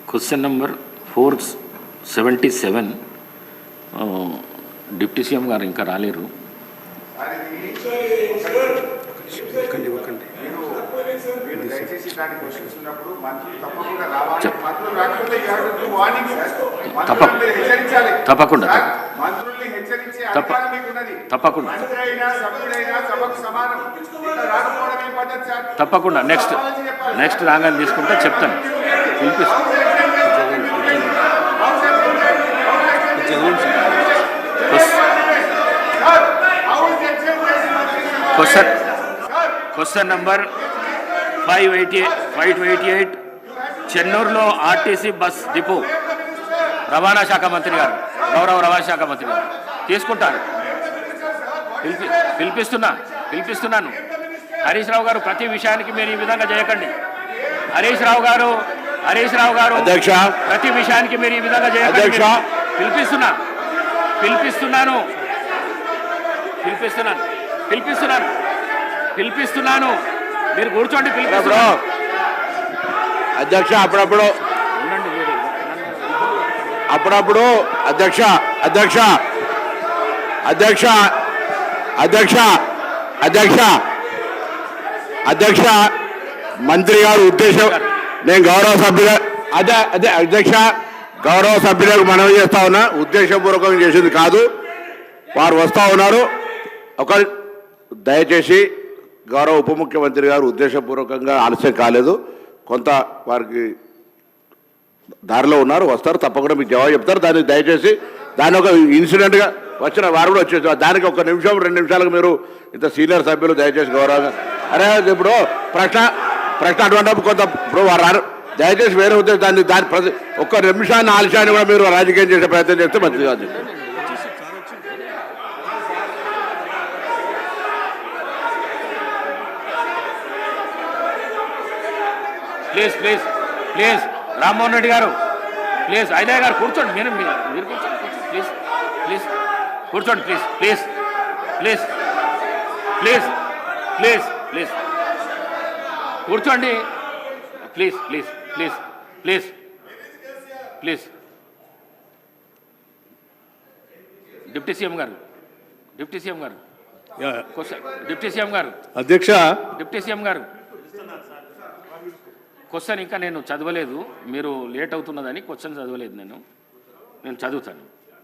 Question number 477 deputy CM గారు ఇంకా రాలేరు. తప్పకుండా తప్పకుండా నెక్స్ట్ రాగానే తీసుకుంటే చెప్తాను. క్వశ్చన్ నంబర్ 588 చెన్నూరులో ఆర్టీసీ బస్ డిపో రవాణా శాఖ మంత్రి గారు, గౌరవ రవాణా శాఖ మంత్రి గారు తీసుకుంటారు. పిలిపిస్తున్నాను. హరీష్ రావు గారు, ప్రతి విషయానికి మీరు ఈ విధంగా చేయకండి. హరీష్ రావు గారు అధ్యక్ష, ప్రతి విషయానికి మీరు ఈ విధంగా చేయకండి. పిలిపిస్తున్నాను. మీరు కూర్చోండి. అధ్యక్ష, అప్పుడప్పుడు అధ్యక్ష మంత్రి గారు ఉద్దేశం, నేను గౌరవ సభ్యులకు మనవి చేస్తా ఉన్నా, ఉద్దేశపూర్వకంగా చేసింది కాదు. వారు వస్తూ ఉన్నారు. దయచేసి గౌరవ ఉప ముఖ్యమంత్రి గారు ఉద్దేశపూర్వకంగా ఆలస్యం కాలేదు, కొంత వారికి దారిలో ఉన్నారు, వస్తారు, తప్పకుండా మీకు జవాబు చెప్తారు. దానికి దయచేసి దాని ఒక ఇన్సిడెంట్గా వచ్చిన వారు కూడా వచ్చేసి దానికి 1 నిమిషం 2 నిమిషాలకు మీరు ఇంత సీనియర్ సభ్యులు దయచేసి గౌరవంగా ఇప్పుడు ప్రశ్న అటువంటిప్పుడు కొంత ఇప్పుడు వారు దయచేసి వేరే ఉద్దేశం దాన్ని 1 నిమిషాన్ని ఆలస్యాన్ని కూడా మీరు రాజకీయం చేసే ప్రయత్నం చేస్తే మంచిది కాదు. ప్లీజ్ రామ్మోహన్ రెడ్డి గారు, ప్లీజ్ ఐదయ్య గారు కూర్చోండి. మీరు కూర్చోండి. ప్లీజ్ కూర్చోండి. ప్లీజ్ కూర్చోండి. ప్లీజ్ డిప్యూటీ సీఎం గారు అధ్యక్ష, డిప్యూటీ సీఎం గారు క్వశ్చన్ ఇంకా నేను చదవలేదు. మీరు లేట్ అవుతున్నదని క్వశ్చన్ చదవలేదు. నేను చదువుతాను.